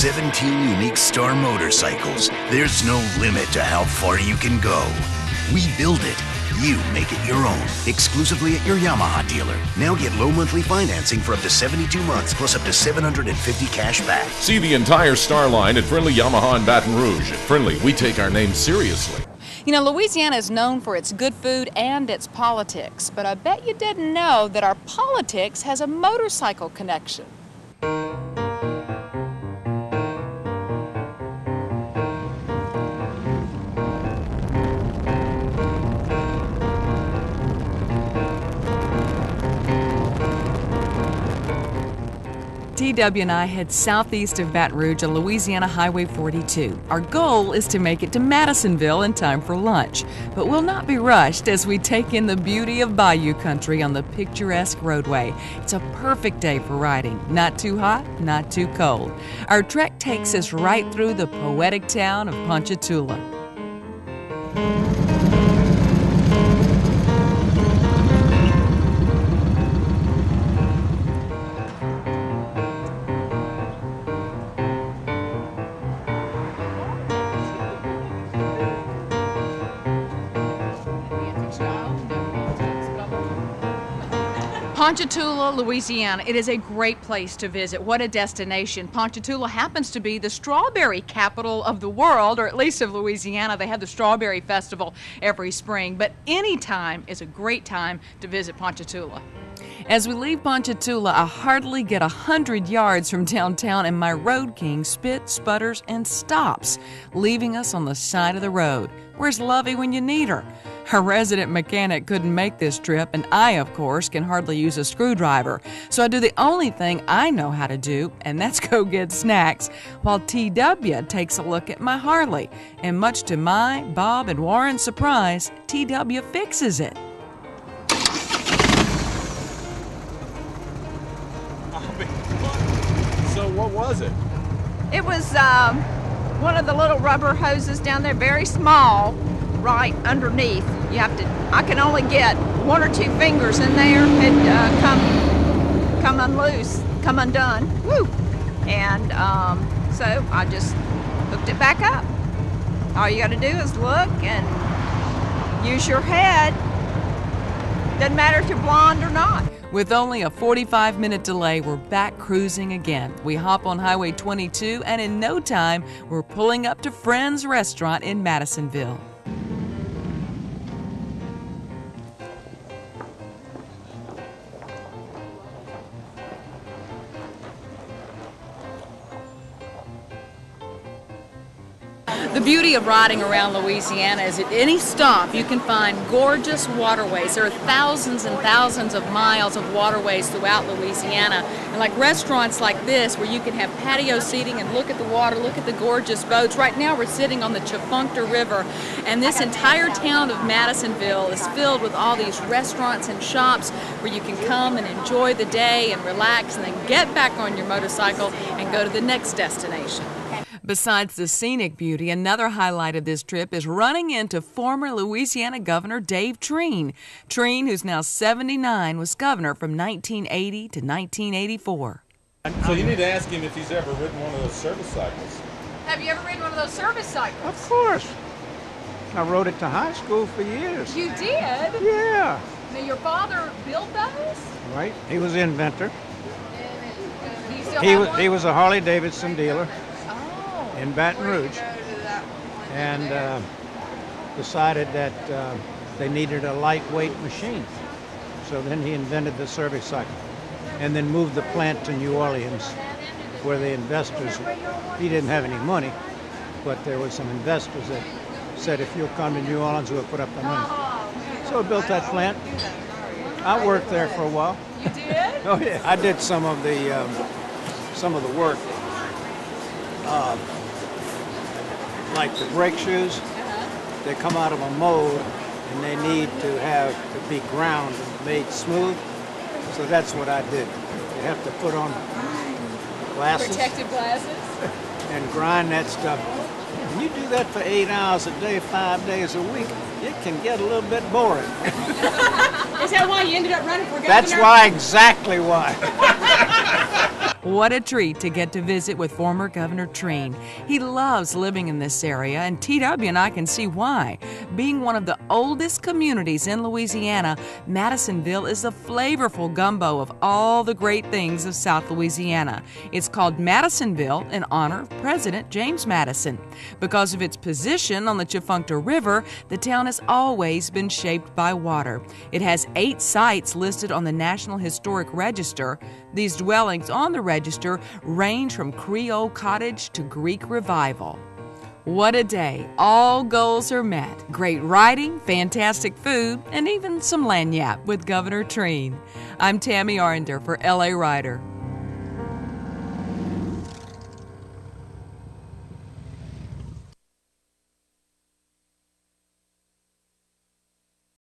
17 unique Star motorcycles, there's no limit to how far you can go. We build it. You make it your own, exclusively at your Yamaha dealer. Now get low monthly financing for up to 72 months, plus up to $750 cash back. See the entire Star line at Friendly Yamaha in Baton Rouge. At Friendly, we take our name seriously. You know, Louisiana is known for its good food and its politics, but I bet you didn't know that our politics has a motorcycle connection. TW and I head southeast of Baton Rouge on Louisiana Highway 42. Our goal is to make it to Madisonville in time for lunch, but we'll not be rushed as we take in the beauty of bayou country on the picturesque roadway. It's a perfect day for riding, not too hot, not too cold. Our trek takes us right through the poetic town of Ponchatoula. Ponchatoula, Louisiana. It is a great place to visit. What a destination. Ponchatoula happens to be the strawberry capital of the world, or at least of Louisiana. They have the Strawberry Festival every spring, but any time is a great time to visit Ponchatoula. As we leave Ponchatoula, I hardly get 100 yards from downtown and my Road King spits, sputters, and stops, leaving us on the side of the road. Where's Lovey when you need her? Her resident mechanic couldn't make this trip, and I, of course, can hardly use a screwdriver. So I do the only thing I know how to do, and that's go get snacks, while TW takes a look at my Harley. And much to my, Bob, and Warren's surprise, TW fixes it. So what was it? It was one of the little rubber hoses down there, very small, right underneath. You have to, I can only get one or two fingers in there. It come undone. Woo! And so I just hooked it back up. All you got to do is look and use your head. Doesn't matter if you're blonde or not. With only a 45-minute delay, we're back cruising again. We hop on Highway 22, and in no time, we're pulling up to Friends Restaurant in Madisonville. The beauty of riding around Louisiana is at any stop you can find gorgeous waterways. There are thousands and thousands of miles of waterways throughout Louisiana. And like restaurants like this where you can have patio seating and look at the water, look at the gorgeous boats. Right now we're sitting on the Chifuncta River, and this entire town of Madisonville is filled with all these restaurants and shops where you can come and enjoy the day and relax and then get back on your motorcycle and go to the next destination. Besides the scenic beauty, another highlight of this trip is running into former Louisiana Governor Dave Treen. Treen, who's now 79, was governor from 1980 to 1984. So you need to ask him if he's ever ridden one of those service cycles. Have you ever ridden one of those service cycles? Of course. I rode it to high school for years. You did? Yeah. Now, your father built those? Right. He was the inventor. Do you still have one? He was a Harley Davidson dealer in Baton Rouge, and decided that they needed a lightweight machine. So then he invented the service cycle, and then moved the plant to New Orleans, where the investors, he didn't have any money, but there were some investors that said, if you'll come to New Orleans, we'll put up the money. So I built that plant. I worked there for a while. You did? Oh yeah, I did some of the work. Like the brake shoes, they come out of a mold and they need to be ground and made smooth. So that's what I did. You have to put on glasses. Protective glasses. And grind that stuff. When you do that for 8 hours a day, 5 days a week, it can get a little bit boring. Is that why you ended up running for governor? That's why, exactly why. What a treat to get to visit with former Governor Treen. He loves living in this area, and TW and I can see why. Being one of the oldest communities in Louisiana, Madisonville is a flavorful gumbo of all the great things of South Louisiana. It's called Madisonville in honor of President James Madison. Because of its position on the Tchefuncte River, the town has always been shaped by water. It has 8 sites listed on the National Historic Register. These dwellings on the register range from Creole cottage to Greek revival. What a day. All goals are met. Great riding, fantastic food, and even some lagniappe with Governor Treen. I'm Tammy Arender for LA Rider.